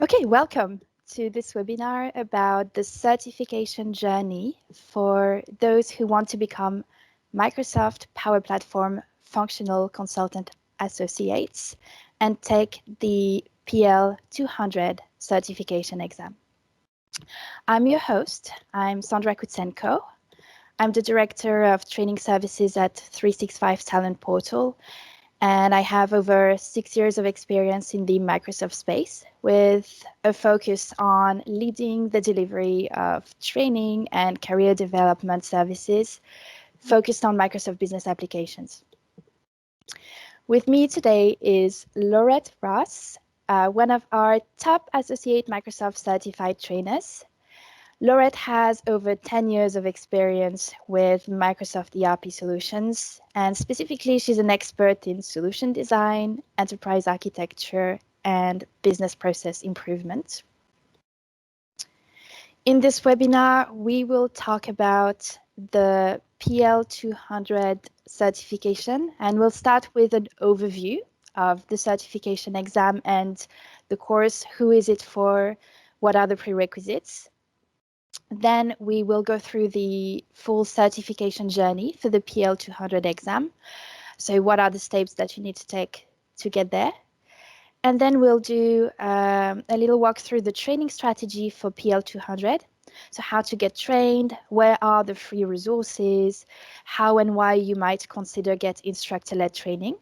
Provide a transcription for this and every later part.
Okay, welcome to this webinar about the certification journey for those who want to become Microsoft Power Platform Functional Consultant Associates and take the PL 200 certification exam. I'm your host. I'm Sandra Kutsenko. I'm the Director of Training Services at 365 Talent Portal, and I have over 6 years of experience in the Microsoft space with a focus on leading the delivery of training and career development services focused on Microsoft business applications. With me today is Lorette Roos, one of our top associate Microsoft certified trainers. Lorette has over 10 years of experience with Microsoft ERP solutions, and specifically, she's an expert in solution design, enterprise architecture, and business process improvement. In this webinar, we will talk about the PL 200 certification, and we'll start with an overview of the certification exam and the course. Who is it for? What are the prerequisites? Then we will go through the full certification journey for the PL 200 exam. So what are the steps that you need to take to get there? And then we'll do a little walk through the training strategy for PL 200. So how to get trained, where are the free resources, how and why you might consider get instructor-led training.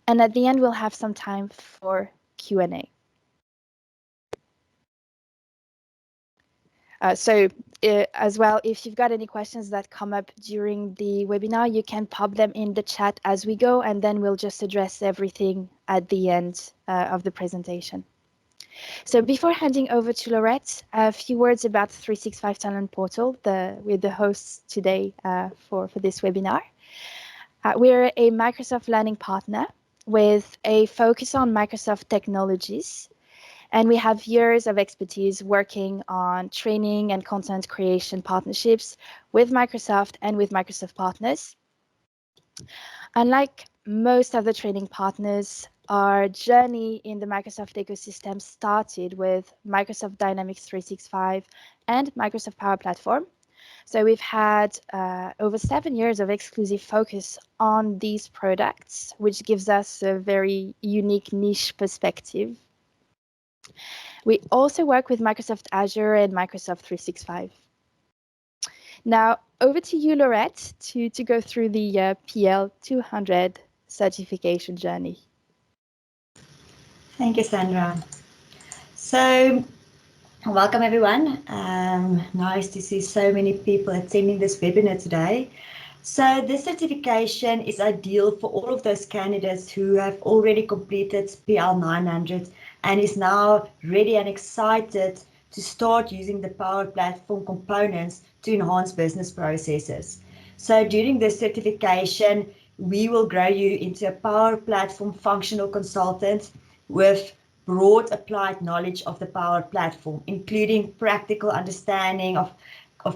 And at the end, we'll have some time for Q&A. As well, if you've got any questions that come up during the webinar, you can pop them in the chat as we go, and then we'll just address everything at the end of the presentation. So before handing over to Lorette, a few words about 365 Talent Portal, we're the hosts today for this webinar. We're a Microsoft Learning partner with a focus on Microsoft technologies. And we have years of expertise working on training and content creation partnerships with Microsoft and with Microsoft partners. Unlike most of the training partners, our journey in the Microsoft ecosystem started with Microsoft Dynamics 365 and Microsoft Power Platform. So we've had over 7 years of exclusive focus on these products, which gives us a very unique niche perspective. We also work with Microsoft Azure and Microsoft 365. Now, over to you, Lorette, to go through the PL 200 certification journey. Thank you, Sandra. So, welcome everyone. Nice to see so many people attending this webinar today. So this certification is ideal for all of those candidates who have already completed PL 900 and is now ready and excited to start using the Power Platform components to enhance business processes. So during this certification, we will grow you into a Power Platform functional consultant with broad applied knowledge of the Power Platform, including practical understanding of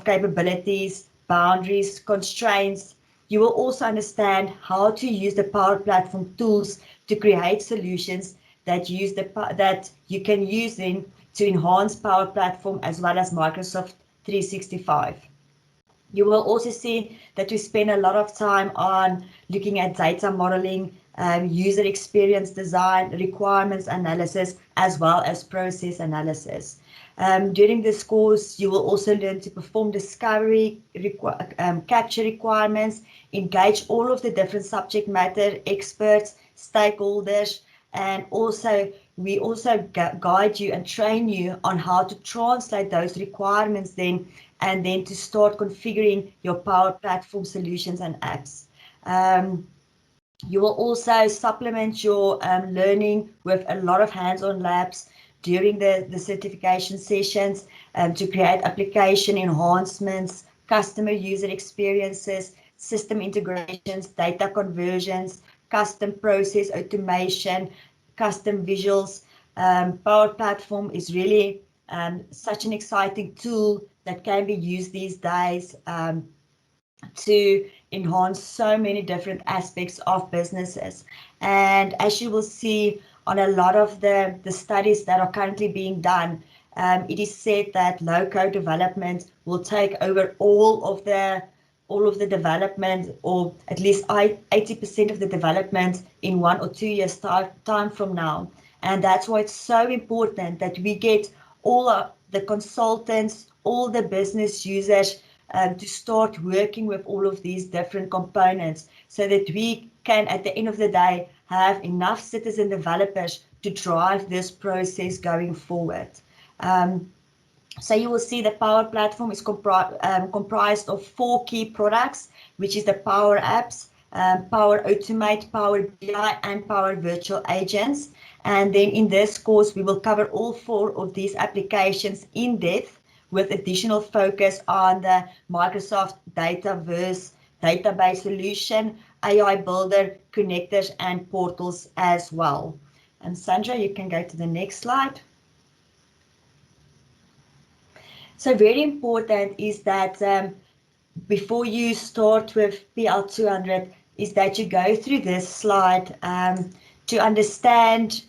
capabilities, boundaries, constraints. You will also understand how to use the Power Platform tools to create solutions that you can use them to enhance Power Platform as well as Microsoft 365. You will also see that we spend a lot of time on looking at data modeling, user experience design, requirements analysis, as well as process analysis. During this course, you will also learn to perform discovery, capture requirements, engage all of the different subject matter experts, stakeholders, and we also guide you and train you on how to translate those requirements and then to start configuring your Power Platform solutions and apps. You will also supplement your learning with a lot of hands-on labs during the certification sessions to create application enhancements, customer user experiences, system integrations, data conversions, custom process automation, custom visuals. Power Platform is really such an exciting tool that can be used these days to enhance so many different aspects of businesses. And as you will see on a lot of the studies that are currently being done, it is said that low-code development will take over all of the development, or at least 80% of the development in 1 or 2 years time from now. And that's why it's so important that we get all of the consultants, all the business users to start working with all of these different components so that we can, at the end of the day, have enough citizen developers to drive this process going forward. So you will see the Power Platform is comprised of 4 key products, which is the Power Apps, Power Automate, Power BI, and Power Virtual Agents. And then in this course, we will cover all 4 of these applications in depth, with additional focus on the Microsoft Dataverse database solution, AI Builder, connectors, and portals as well. And Sandra, you can go to the next slide. So very important is that before you start with PL200 is that you go through this slide to understand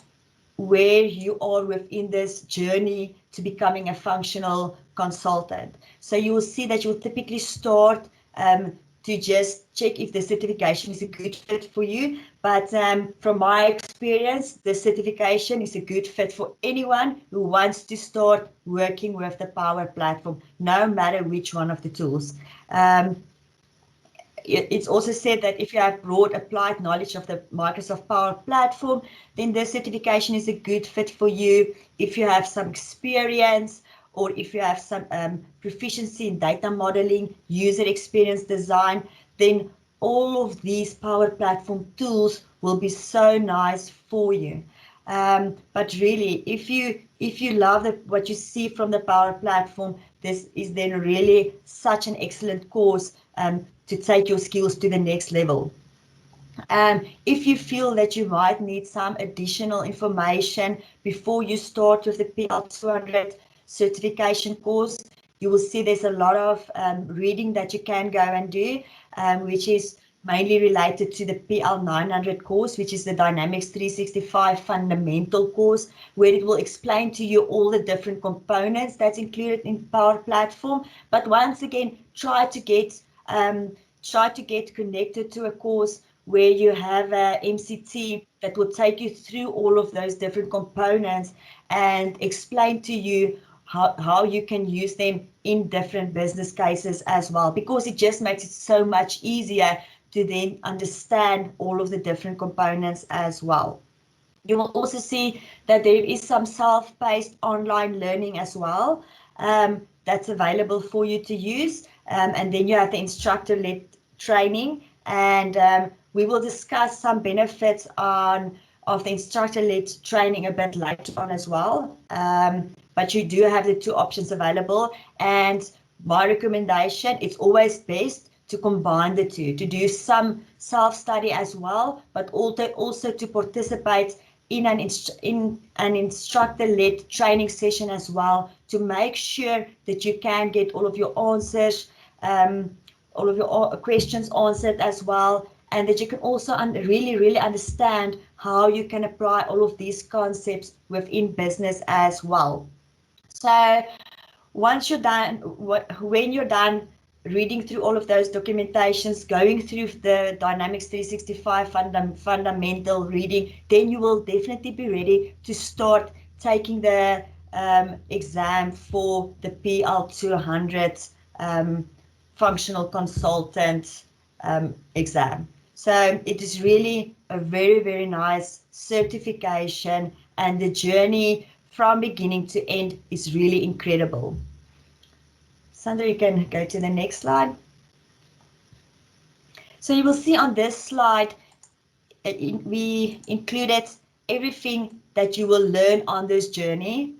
where you are within this journey to becoming a functional consultant. So you will see that you will typically start to just check if the certification is a good fit for you. But from my experience, the certification is a good fit for anyone who wants to start working with the Power Platform, no matter which one of the tools. It's also said that if you have broad applied knowledge of the Microsoft Power Platform, then this certification is a good fit for you. If you have some experience, or if you have some proficiency in data modeling, user experience design, then all of these Power Platform tools will be so nice for you. But really, if you love what you see from the Power Platform, this is then really such an excellent course to take your skills to the next level. If you feel that you might need some additional information before you start with the PL200 certification course, you will see there's a lot of reading that you can go and do, which is mainly related to the PL900 course, which is the Dynamics 365 fundamental course, where it will explain to you all the different components that's included in Power Platform. But once again, try to get connected to a course where you have a MCT that will take you through all of those different components and explain to you how you can use them in different business cases as well, because it just makes it so much easier to then understand all of the different components as well. You will also see that there is some self-paced online learning as well that's available for you to use. And then you have the instructor-led training, and we will discuss some benefits of the instructor-led training a bit later on as well. But you do have the 2 options available, and my recommendation, it's always best to combine the 2, to do some self-study as well, but also to participate in an instructor-led training session as well, to make sure that you can get all of your answers, all of your questions answered as well, and that you can also really understand how you can apply all of these concepts within business as well. So once you're done, when you're done reading through all of those documentations, going through the Dynamics 365 fundamental reading, then you will definitely be ready to start taking the exam for the PL200 functional consultant exam. So it is really a very nice certification, and the journey from beginning to end is really incredible. Sandra, you can go to the next slide. So you will see on this slide, we included everything that you will learn on this journey.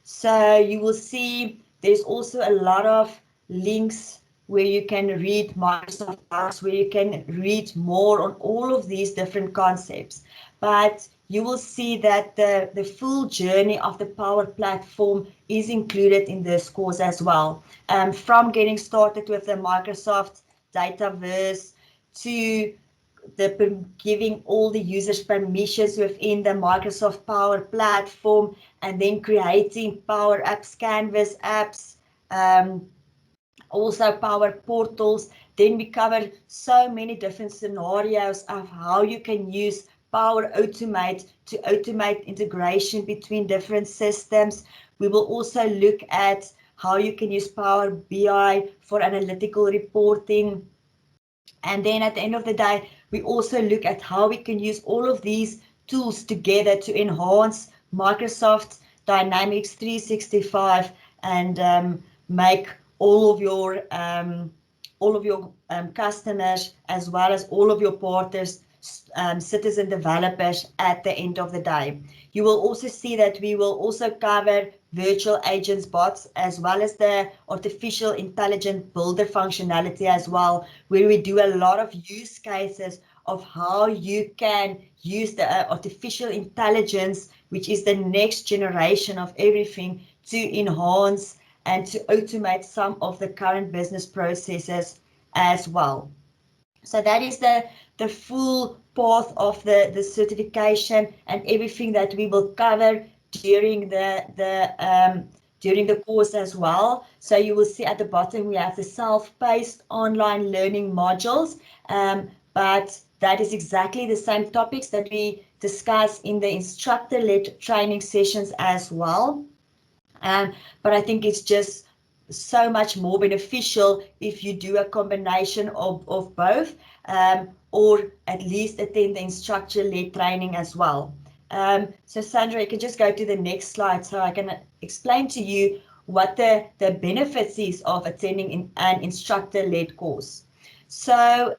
So you will see there's also a lot of links where you can read Microsoft Docs, where you can read more on all of these different concepts. But you will see that the full journey of the Power Platform is included in this course as well. From getting started with the Microsoft Dataverse to giving all the users permissions within the Microsoft Power Platform, and then creating Power Apps, Canvas apps, also Power Portals. Then we cover so many different scenarios of how you can use Power Automate to automate integration between different systems. We will also look at how you can use Power BI for analytical reporting. And then at the end of the day, we also look at how we can use all of these tools together to enhance Microsoft Dynamics 365 and make all of your customers, as well as all of your partners, citizen developers at the end of the day. You will also see that we will also cover virtual agents, bots, as well as the artificial intelligence builder functionality as well, where we do a lot of use cases of how you can use the artificial intelligence, which is the next generation of everything, to enhance and to automate some of the current business processes as well. So that is the full path of the certification and everything that we will cover during the course as well. So you will see at the bottom we have the self-paced online learning modules, but that is exactly the same topics that we discuss in the instructor-led training sessions as well. But I think it's just so much more beneficial if you do a combination of both, or at least attend the instructor-led training as well. So Sandra, you can just go to the next slide so I can explain to you what the benefits is of attending an instructor-led course. So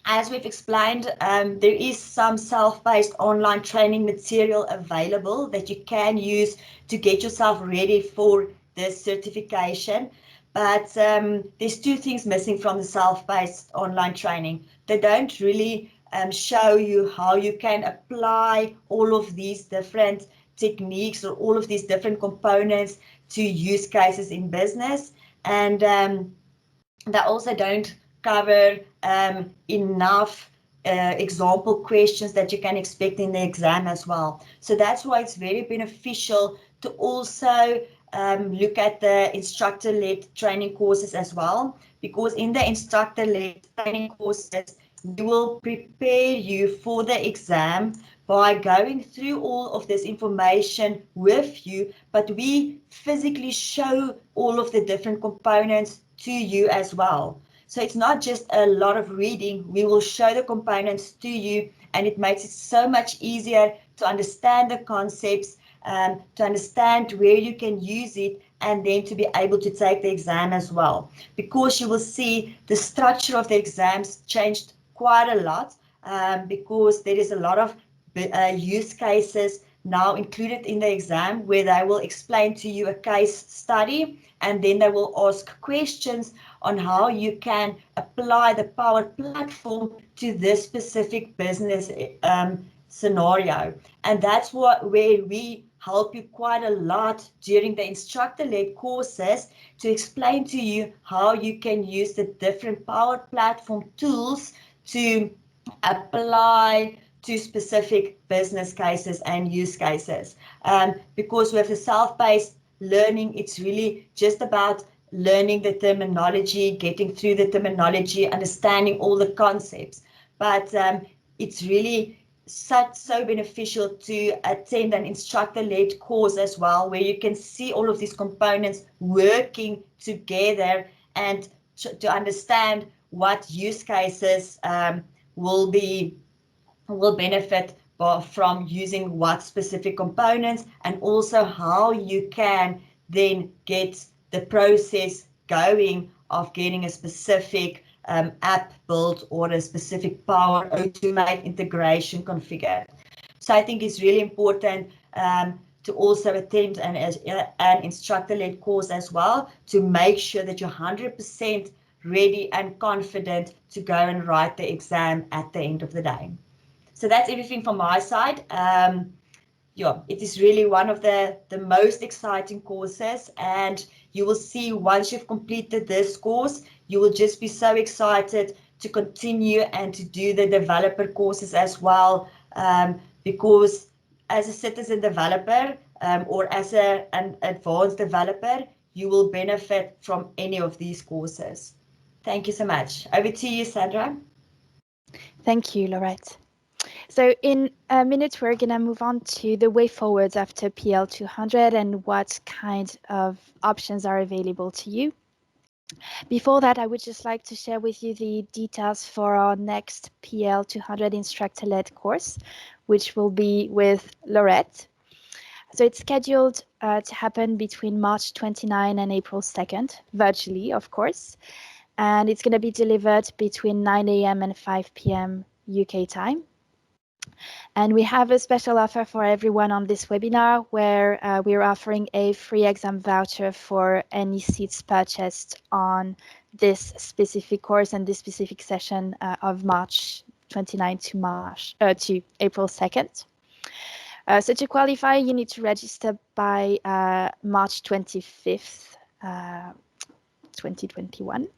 as we've explained, there is some self-paced online training material available that you can use to get yourself ready for this certification. But there's two things missing from the self-paced online training. They don't really show you how you can apply all of these different techniques or all of these different components to use cases in business. And they also don't cover enough example questions that you can expect in the exam as well. So that's why it's very beneficial to also look at the instructor-led training courses as well, because in the instructor-led training courses, we will prepare you for the exam by going through all of this information with you, but we physically show all of the different components to you as well. So it's not just a lot of reading, we will show the components to you, and it makes it so much easier to understand the concepts, to understand where you can use it, and then to be able to take the exam as well. Because you will see the structure of the exams changed quite a lot, because there is a lot of use cases now included in the exam, where they will explain to you a case study, and then they will ask questions on how you can apply the Power Platform to this specific business scenario. And that's where we help you quite a lot during the instructor-led courses, to explain to you how you can use the different Power Platform tools to apply to specific business cases and use cases. Because with the self-paced learning, it's really just about learning the terminology, getting through the terminology, understanding all the concepts. But it's really so beneficial to attend an instructor-led course as well, where you can see all of these components working together, and to understand what use cases will benefit from using what specific components, and also how you can then get the process going of getting a specific app built or a specific Power Automate integration configured. So I think it's really important to also attend an instructor-led course as well, to make sure that you're 100% ready and confident to go and write the exam at the end of the day. So that's everything from my side. Yeah, it is really one of the most exciting courses, and you will see once you've completed this course, you will just be so excited to continue and to do the developer courses as well, because as a citizen developer or as an advanced developer, you will benefit from any of these courses. Thank you so much. Over to you, Sandra. Thank you, Lorette. So in a minute, we're going to move on to the way forwards after PL 200 and what kind of options are available to you. Before that, I would just like to share with you the details for our next PL 200 instructor-led course, which will be with Lorette. So it's scheduled to happen between March 29 and April 2nd, virtually, of course. And it's going to be delivered between 9 a.m. and 5 p.m. UK time. And we have a special offer for everyone on this webinar where we're offering a free exam voucher for any seats purchased on this specific course and this specific session of March 29 to April 2nd. So to qualify, you need to register by March 25th, 2021.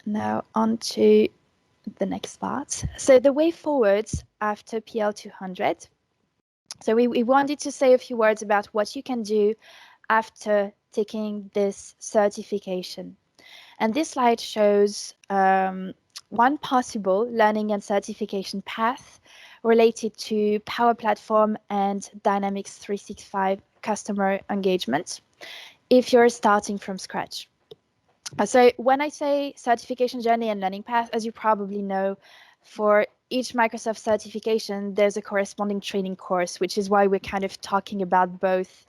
Now on to the next part. So the way forwards after PL 200. So we wanted to say a few words about what you can do after taking this certification. And this slide shows one possible learning and certification path related to Power Platform and Dynamics 365 customer engagement if you're starting from scratch. So when I say certification journey and learning path, as you probably know, for each Microsoft certification, there's a corresponding training course, which is why we're kind of talking about both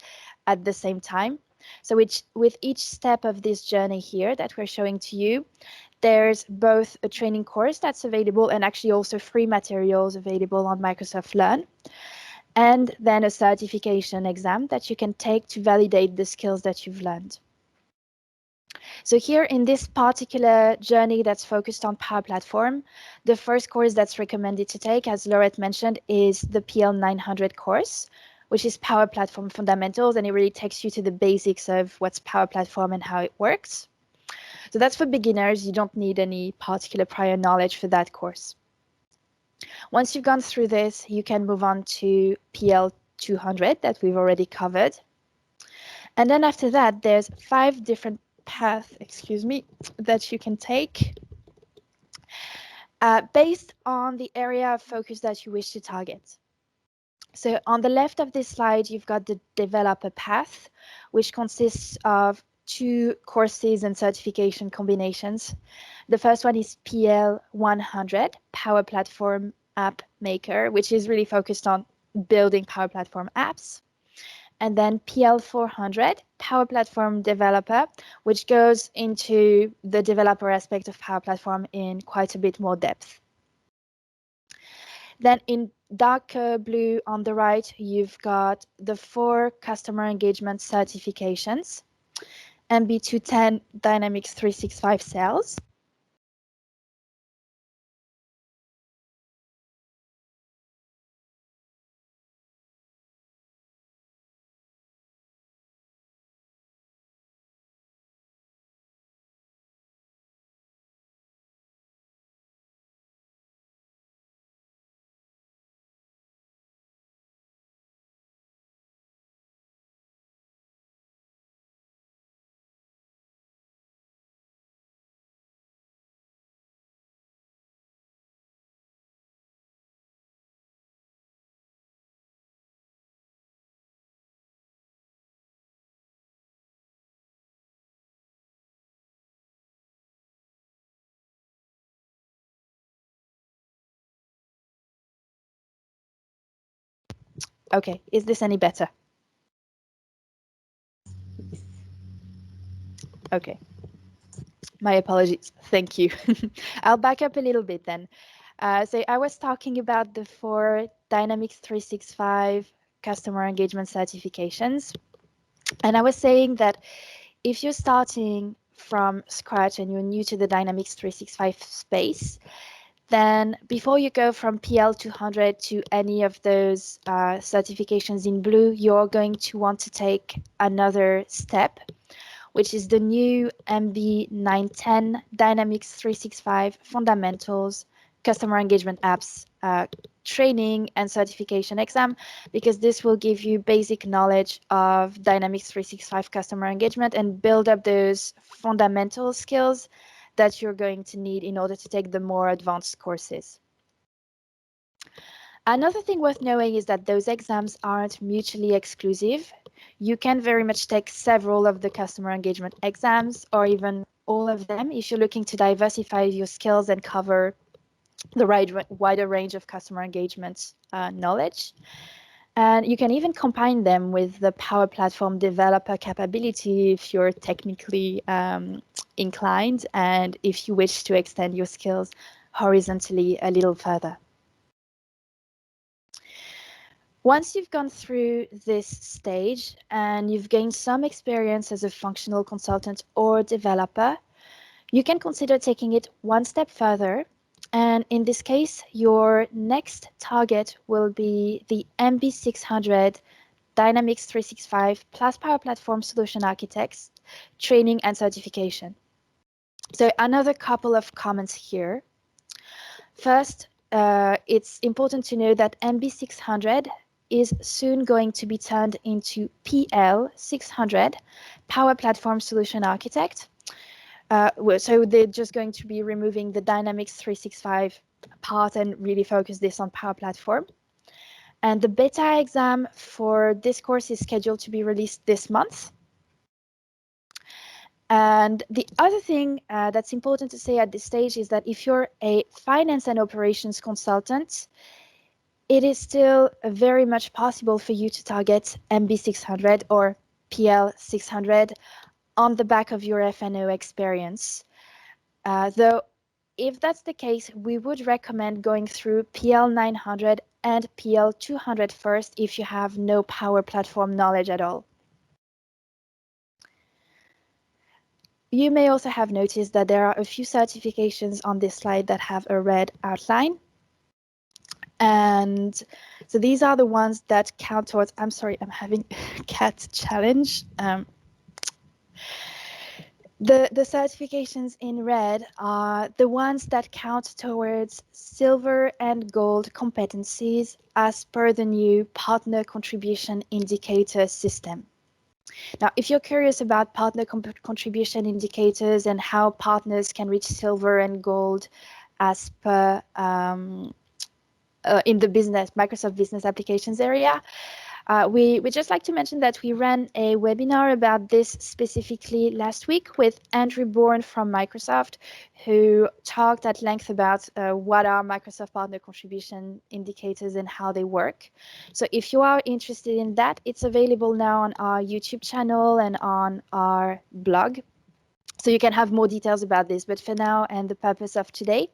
at the same time. So with each step of this journey here that we're showing to you, there's both a training course that's available and actually also free materials available on Microsoft Learn, and then a certification exam that you can take to validate the skills that you've learned. So here in this particular journey that's focused on Power Platform, the first course that's recommended to take, as Lorette mentioned, is the PL 900 course, which is Power Platform Fundamentals, and it really takes you to the basics of what's Power Platform and how it works. So that's for beginners. You don't need any particular prior knowledge for that course. Once you've gone through this, you can move on to PL 200 that we've already covered. And then after that, there's 5 different paths, that you can take based on the area of focus that you wish to target. So on the left of this slide, you've got the developer path, which consists of 2 courses and certification combinations. The first one is PL 100, Power Platform App Maker, which is really focused on building Power Platform apps. And then PL 400, Power Platform Developer, which goes into the developer aspect of Power Platform in quite a bit more depth. Then in darker blue on the right, you've got the 4 customer engagement certifications, MB210 Dynamics 365 Sales. Okay, is this any better? Okay, my apologies. Thank you. I'll back up a little bit then. So I was talking about the 4 Dynamics 365 customer engagement certifications. And I was saying that if you're starting from scratch and you're new to the Dynamics 365 space, then before you go from PL 200 to any of those certifications in blue, you're going to want to take another step, which is the new MB 910 Dynamics 365 Fundamentals Customer Engagement Apps training and certification exam, because this will give you basic knowledge of Dynamics 365 customer engagement and build up those fundamental skills that you're going to need in order to take the more advanced courses. Another thing worth knowing is that those exams aren't mutually exclusive. You can very much take several of the customer engagement exams, or even all of them, if you're looking to diversify your skills and cover the wider range of customer engagement knowledge. And you can even combine them with the Power Platform developer capability if you're technically inclined and if you wish to extend your skills horizontally a little further. Once you've gone through this stage and you've gained some experience as a functional consultant or developer, you can consider taking it one step further. And in this case, your next target will be the MB600 Dynamics 365 plus Power Platform Solution Architects training and certification. So another couple of comments here. First, it's important to know that MB600 is soon going to be turned into PL600, Power Platform Solution Architect. So they're just going to be removing the Dynamics 365 part and really focus this on Power Platform. And the beta exam for this course is scheduled to be released this month. And the other thing that's important to say at this stage is that if you're a finance and operations consultant, it is still very much possible for you to target MB600 or PL600 on the back of your F&O experience. Though, if that's the case, we would recommend going through PL900 and PL200 first if you have no Power Platform knowledge at all. You may also have noticed that there are a few certifications on this slide that have a red outline. And so these are the ones that count towards, I'm sorry, I'm having a cat challenge. The certifications in red are the ones that count towards silver and gold competencies as per the new partner contribution indicator system. Now, if you're curious about partner contribution indicators and how partners can reach silver and gold as per in the Microsoft Business Applications area, we just like to mention that we ran a webinar about this specifically last week with Andrew Bourne from Microsoft, who talked at length about what are Microsoft Partner Contribution Indicators and how they work. So if you are interested in that, it's available now on our YouTube channel and on our blog. So you can have more details about this. But for now and the purpose of today,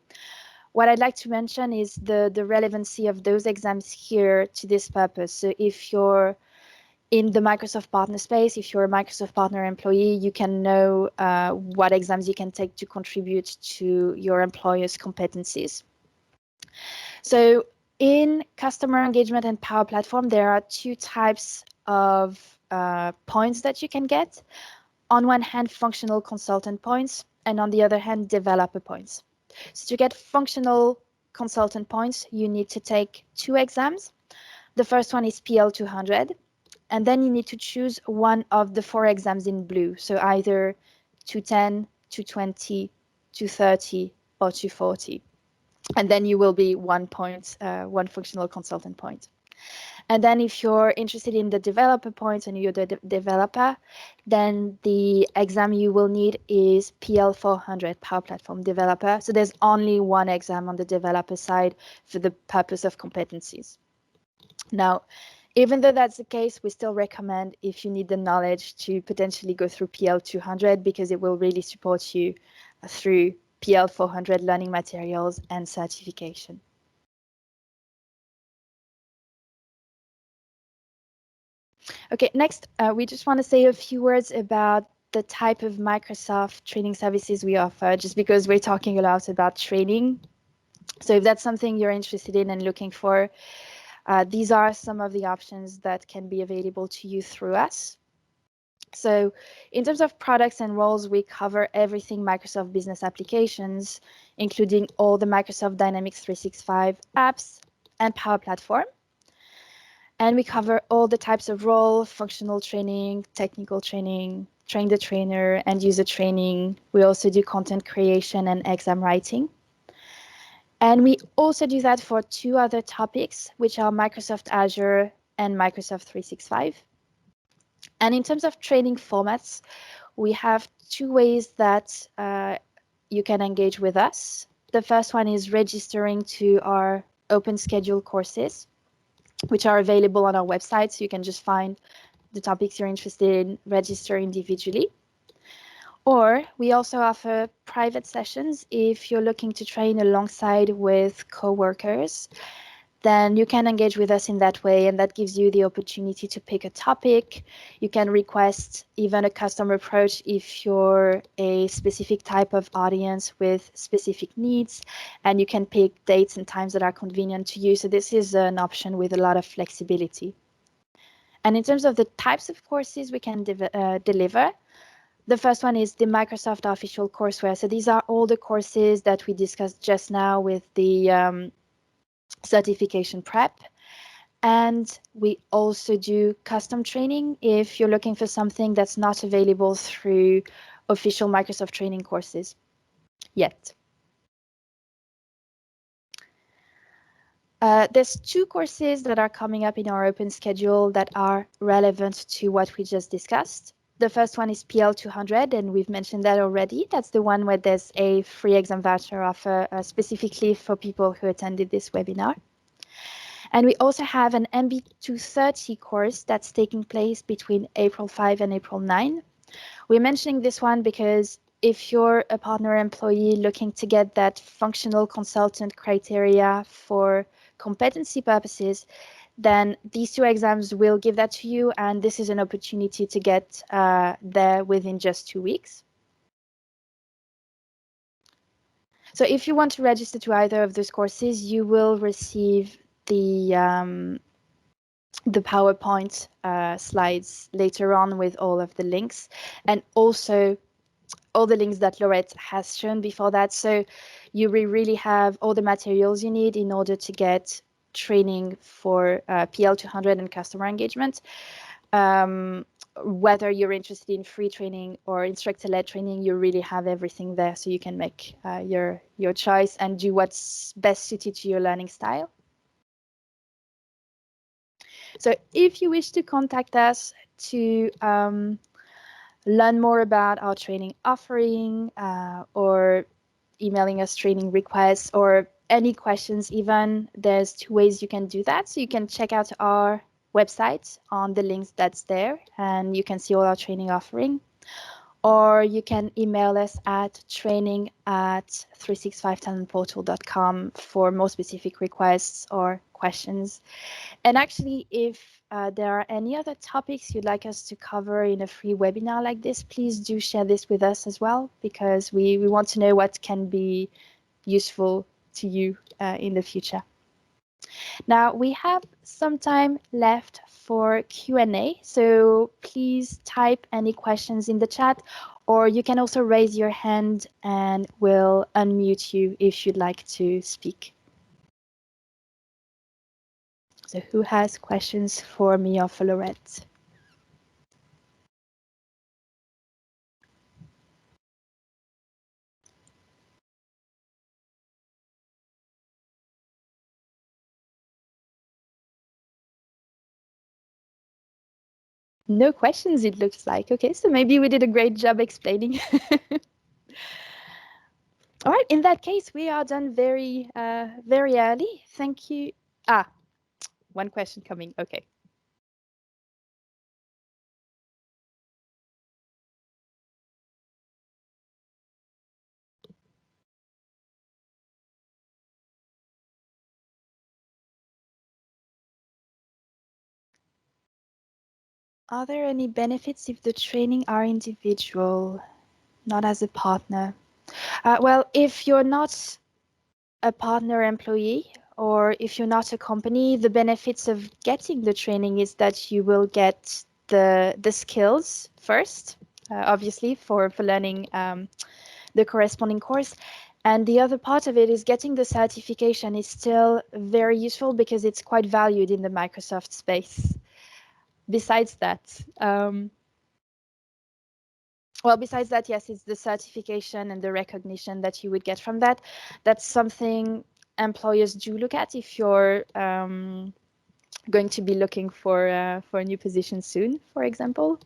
what I'd like to mention is the relevancy of those exams here to this purpose. So if you're in the Microsoft partner space, if you're a Microsoft partner employee, you can know what exams you can take to contribute to your employer's competencies. So in customer engagement and Power Platform, there are two types of points that you can get. On one hand, functional consultant points, and on the other hand, developer points. So to get functional consultant points, you need to take two exams. The first one is PL200, and then you need to choose one of the four exams in blue. So either 210, 220, 230, or 240. And then you will be 1 point, one functional consultant point. And then if you're interested in the developer points and you're the developer, then the exam you will need is PL400, Power Platform Developer. So there's only one exam on the developer side for the purpose of competencies. Now, even though that's the case, we still recommend, if you need the knowledge, to potentially go through PL200 because it will really support you through PL400 learning materials and certification. Okay, next, we just want to say a few words about the type of Microsoft training services we offer, just because we're talking a lot about training. So if that's something you're interested in and looking for, these are some of the options that can be available to you through us. So in terms of products and roles, we cover everything Microsoft Business Applications, including all the Microsoft Dynamics 365 apps and Power Platform. And we cover all the types of role, functional training, technical training, train the trainer, and user training. We also do content creation and exam writing. And we also do that for two other topics, which are Microsoft Azure and Microsoft 365. And in terms of training formats, we have two ways that you can engage with us. The first one is registering to our open schedule courses, which are available on our website. So you can just find the topics you're interested in, register individually. Or we also offer private sessions if you're looking to train alongside with coworkers. Then you can engage with us in that way, and that gives you the opportunity to pick a topic. You can request even a custom approach if you're a specific type of audience with specific needs, and you can pick dates and times that are convenient to you. So this is an option with a lot of flexibility. And in terms of the types of courses we can deliver, the first one is the Microsoft official courseware. So these are all the courses that we discussed just now with the certification prep. And we also do custom training if you're looking for something that's not available through official Microsoft training courses yet. There's two courses that are coming up in our open schedule that are relevant to what we just discussed. The first one is PL200, and we've mentioned that already. That's the one where there's a free exam voucher offer specifically for people who attended this webinar. And we also have an MB230 course that's taking place between April 5 and April 9. We're mentioning this one because if you're a partner employee looking to get that functional consultant criteria for competency purposes, then these two exams will give that to you, and this is an opportunity to get there within just 2 weeks. So if you want to register to either of those courses, you will receive the PowerPoint slides later on with all of the links, and also all the links that Lorette has shown before that. So you will really have all the materials you need in order to get training for PL200 and customer engagement. Whether you're interested in free training or instructor-led training, you really have everything there, so you can make your choice and do what's best suited to your learning style. So if you wish to contact us to learn more about our training offering or emailing us training requests or any questions even, there's two ways you can do that. So you can check out our website on the links that's there, and you can see all our training offering. Or you can email us at training@365talentportal.com for more specific requests or questions. And actually, if there are any other topics you'd like us to cover in a free webinar like this, please do share this with us as well, because we want to know what can be useful to you in the future. Now, we have some time left for Q&A, so please type any questions in the chat, or you can also raise your hand and we'll unmute you if you'd like to speak. So who has questions for me or for Lorette? No questions, it looks like. Okay, so maybe we did a great job explaining. All right, in that case, we are done very early. Thank you. One question coming. Okay. Are there any benefits if the training are individual, not as a partner? Well, if you're not a partner employee or if you're not a company, the benefits of getting the training is that you will get the skills first, obviously for learning the corresponding course. And the other part of it is getting the certification is still very useful because it's quite valued in the Microsoft space. Besides that, yes, it's the certification and the recognition that you would get from that. That's something employers do look at if you're going to be looking for a new position soon, for example.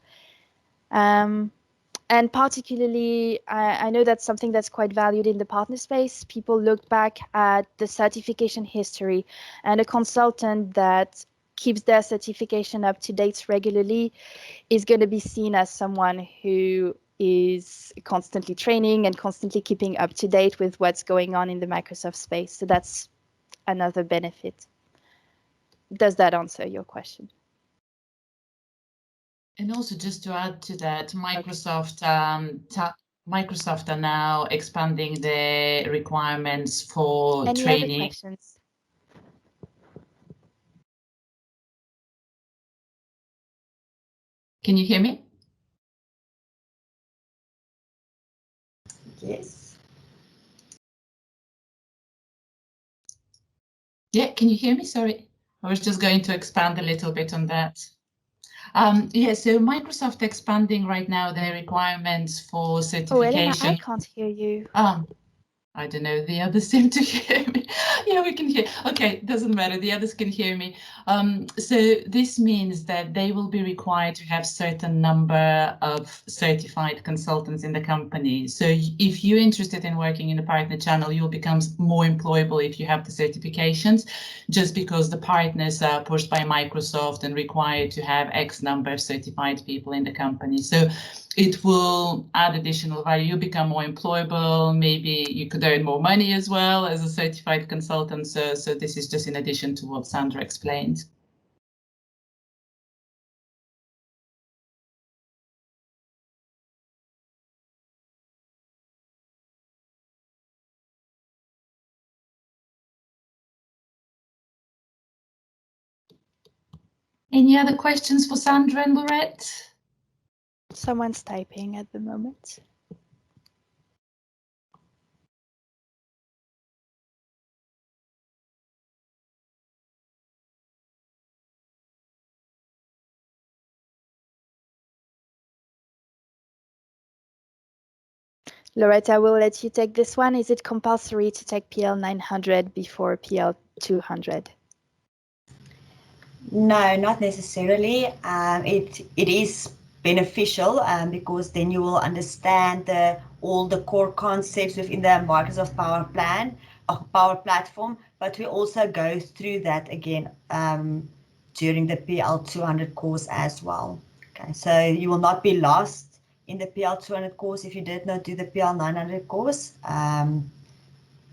And particularly, I know that's something that's quite valued in the partner space. People look back at the certification history, and a consultant that keeps their certification up to date regularly is going to be seen as someone who is constantly training and constantly keeping up to date with what's going on in the Microsoft space. So that's another benefit. Does that answer your question? And also, just to add to that, Microsoft are now expanding the requirements for Any training. other questions? Can you hear me? Yes. Yeah, can you hear me? Sorry, I was just going to expand a little bit on that. Yeah, so Microsoft expanding right now their requirements for certification. Oh, Elena, I can't hear you. I don't know, the others seem to hear me. Yeah, we can hear. Okay, doesn't matter, the others can hear me. So this means that they will be required to have certain number of certified consultants in the company. So if you're interested in working in the partner channel, you'll become more employable if you have the certifications, just because the partners are pushed by Microsoft and required to have X number of certified people in the company. So it will add additional value. You become more employable. Maybe you could earn more money as well as a certified consultant. So this is just in addition to what Sandra explained. Any other questions for Sandra and Lorette? Someone's typing at the moment. Lorette, I will let you take this one. Is it compulsory to take PL 900 before PL 200? No, not necessarily. It is beneficial because then you will understand all the core concepts within the Microsoft Power Platform. But we also go through that again during the PL 200 course as well. Okay, so you will not be lost in the PL 200 course if you did not do the PL 900 course.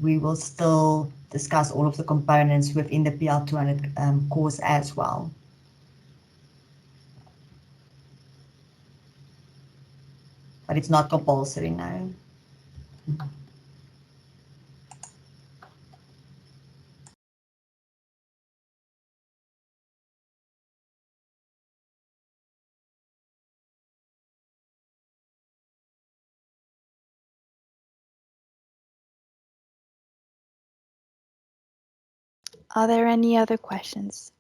We will still discuss all of the components within the PL 200 course as well. But it's not compulsory, no. Are there any other questions?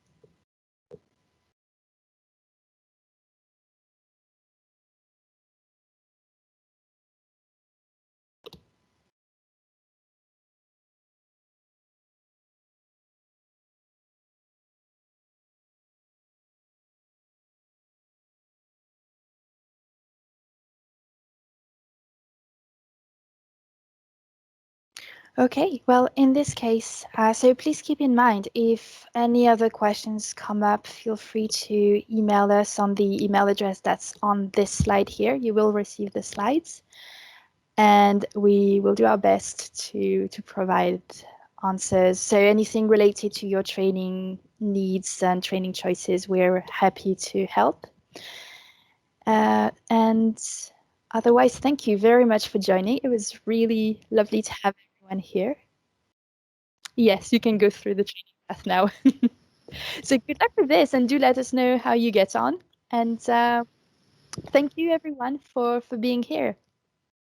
Okay, well, in this case, so please keep in mind, if any other questions come up, feel free to email us on the email address that's on this slide here. You will receive the slides, and we will do our best to provide answers. So anything related to your training needs and training choices, we're happy to help. And otherwise, thank you very much for joining. It was really lovely to have everyone here. Yes, you can go through the training path now. So good luck with this, and do let us know how you get on. And thank you everyone for being here.